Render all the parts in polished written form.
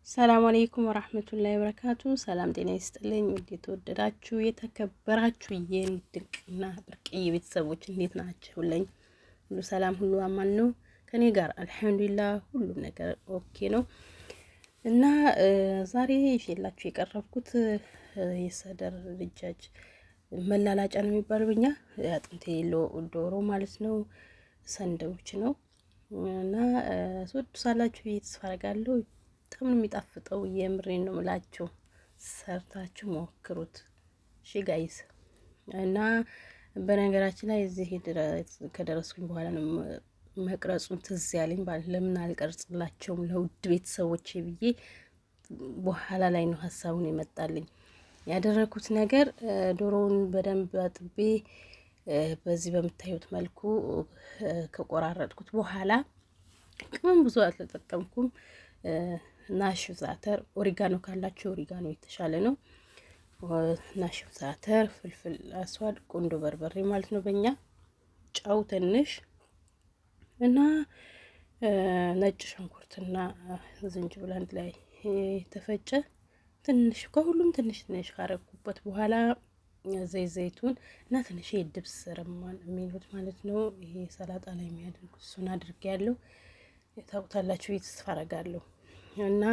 ሰላም አለይኩም ወራህመቱላሂ ወበረካቱ። ሰላም ጤና ይስጥልኝ። እንዴት ተወደዳችሁ የተከበራችሁ የኔ ድንቅና ብርቅዬ ቤተሰቦች እንዴት ናችሁልኝ? ሁሉ ሰላም፣ ሁሉ አማን ነው ከኔ ጋር አልሐምዱሊላህ፣ ሁሉም ነገር ኦኬ ነው። እና ዛሬ ይዤላችሁ የቀረብኩት የሰደር ልጃጅ መላላጫ ነው የሚባለው በእኛ አጥንት የሌለው ዶሮ ማለት ነው። ሰንደውች ነው እና ትወዱታላችሁ ተስፋ አደርጋለሁ። በጣም ነው የሚጣፍጠው። የምሬን ነው የምላችሁ፣ ሰርታችሁ ሞክሩት። እሺ ጋይስ። እና በነገራችን ላይ እዚህ ከደረስኩኝ በኋላ ነው መቅረጹን ትዝ ያለኝ። ለምን አልቀርጽላቸውም ለውድ ቤተሰቦቼ ብዬ በኋላ ላይ ነው ሀሳቡን የመጣልኝ። ያደረኩት ነገር ዶሮውን በደንብ አጥቤ በዚህ በምታዩት መልኩ ከቆራረጥኩት በኋላ ቅመም ብዙ አልተጠቀምኩም። ናሽፍ ዛተር፣ ኦሪጋኖ ካላችሁ ኦሪጋኖ የተሻለ ነው። ናሽፍ ዛተር፣ ፍልፍል አስዋድ፣ ቁንዶ በርበሬ ማለት ነው በእኛ፣ ጨው ትንሽ እና ነጭ ሽንኩርትና ዝንጅብል አንድ ላይ የተፈጨ ትንሽ፣ ከሁሉም ትንሽ ትንሽ ካረኩበት በኋላ ዘይቱን እና ትንሽ የድብስ ረማን የሚሉት ማለት ነው። ይሄ ሰላጣ ላይ የሚያደርጉት እሱን አድርጌ ያለው ታውቁታላችሁ ተስፋ አደርጋለሁ። እና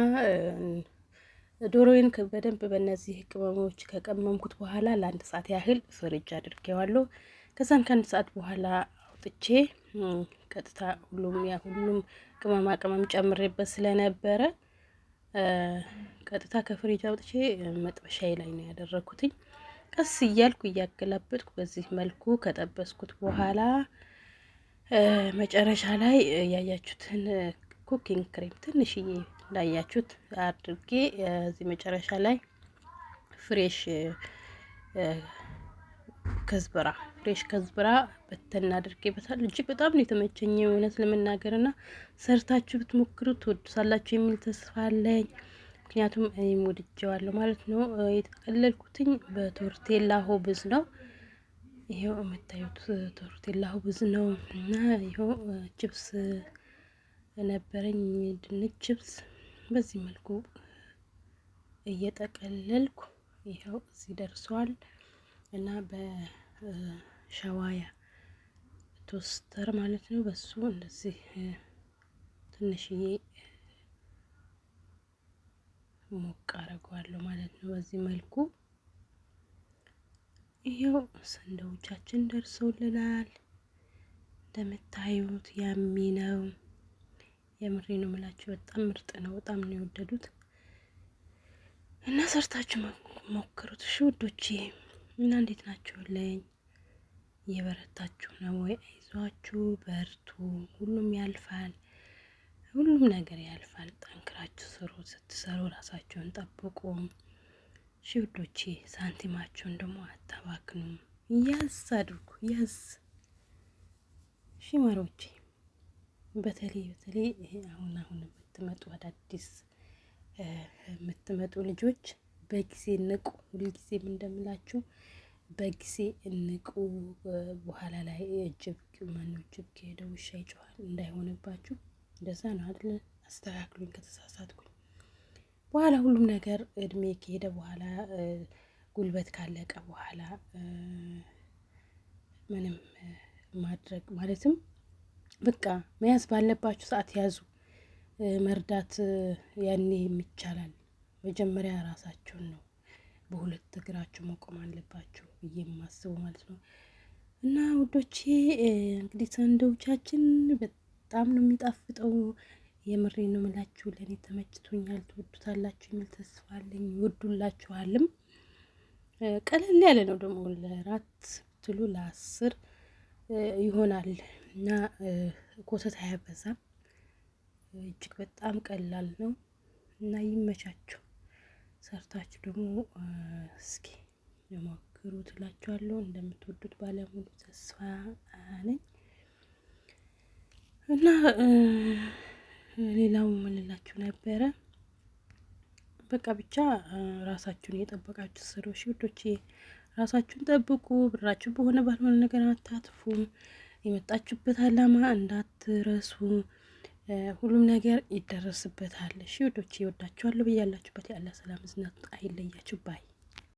ዶሮዬን በደንብ በእነዚህ ቅመሞች ከቀመምኩት በኋላ ለአንድ ሰዓት ያህል ፍሪጅ አድርጌዋለሁ። ከዛም ከአንድ ሰዓት በኋላ አውጥቼ ቀጥታ ሁሉም ቅመማ ቅመም ጨምሬበት ስለነበረ ቀጥታ ከፍሪጅ አውጥቼ መጥበሻዬ ላይ ነው ያደረኩትኝ። ቀስ እያልኩ እያገላበጥኩ በዚህ መልኩ ከጠበስኩት በኋላ መጨረሻ ላይ ያያችሁትን ኩኪንግ ክሬም ትንሽዬ እንዳያችሁት አድርጌ እዚህ መጨረሻ ላይ ፍሬሽ ከዝበራ በተና አድርጌበታል። እጅግ በጣም ነው የተመቸኝ እውነት ለመናገርና ሰርታችሁ ብትሞክሩት ትወዱታላችሁ የሚል ተስፋ አለኝ። ምክንያቱም እኔም ወድጄዋለሁ ማለት ነው። የተቀለልኩትኝ በቶርቴላ ሆብዝ ነው። ይሄው የምታዩት ቶርቴላ ሆብዝ ነው እና ይሄው ቺፕስ ነበረኝ፣ ድንች ቺፕስ። በዚህ መልኩ እየጠቀለልኩ ይኸው እዚህ ደርሷል። እና በሸዋያ ቶስተር ማለት ነው በሱ እንደዚህ ትንሽዬ ሞቅ አረገዋለሁ ማለት ነው። በዚህ መልኩ ይኸው ሰንደውቻችን ደርሰውልናል። እንደምታዩት ያሚ ነው። የምሬ ነው የምላችሁ፣ በጣም ምርጥ ነው። በጣም ነው የወደዱት እና ሰርታችሁ ሞክሩት እሺ ውዶቼ። እና እንዴት ናችሁልኝ? እየበረታችሁ ነው ወይ? አይዟችሁ፣ በርቱ። ሁሉም ያልፋል፣ ሁሉም ነገር ያልፋል። ጠንክራችሁ ስሩ። ስትሰሩ ራሳችሁን ጠብቁ እሺ ውዶቼ። ሳንቲማችሁን ደግሞ አታባክኑ፣ ያዝ አድርጉ፣ ያዝ እሺ ማሮቼ። በተለይ ይሄ አሁን የምትመጡ አዳዲስ የምትመጡ ልጆች በጊዜ ንቁ። ሁልጊዜም እንደምላችሁ በጊዜ እንቁ። በኋላ ላይ ጅብ ከሄደ ውሻ ይጮሃል እንዳይሆንባችሁ። እንደዛ ነው አይደል? አስተካክሉኝ ከተሳሳትኩኝ። በኋላ ሁሉም ነገር እድሜ ከሄደ በኋላ ጉልበት ካለቀ በኋላ ምንም ማድረግ ማለትም በቃ መያዝ ባለባችሁ ሰዓት ያዙ። መርዳት ያኔ ይቻላል። መጀመሪያ ራሳችሁን ነው በሁለት እግራችሁ መቆም አለባችሁ ብዬ የማስበው ማለት ነው። እና ውዶቼ እንግዲህ ሰንደውቻችን በጣም ነው የሚጣፍጠው። የምሬ ነው የምላችሁ፣ ለእኔ ተመችቶኛል። ትወዱታላችሁ የሚል ተስፋ አለኝ። ይወዱላችኋልም። ቀለል ያለ ነው ደግሞ ለራት ብትሉ ለ10 ይሆናል እና ኮተት አያበዛም። እጅግ በጣም ቀላል ነው እና ይመቻችሁ። ሰርታችሁ ደግሞ እስኪ ሞክሩ ትላችኋለሁ። እንደምትወዱት ባለሙሉ ተስፋ ነኝ። እና ሌላው ምንላችሁ ነበረ፣ በቃ ብቻ ራሳችሁን እየጠበቃችሁ ስሩ እሺ ውዶቼ። ራሳችሁን ጠብቁ። ብራችሁ በሆነ ባልሆነ ነገር አታጥፉ። የመጣችሁበት አላማ እንዳትረሱ። ሁሉም ነገር ይደረስበታል። እሺ ውዶቼ፣ ይወዳችኋለሁ ብያላችሁበት ያለ ሰላም እዝነት አይለያችሁ ባይ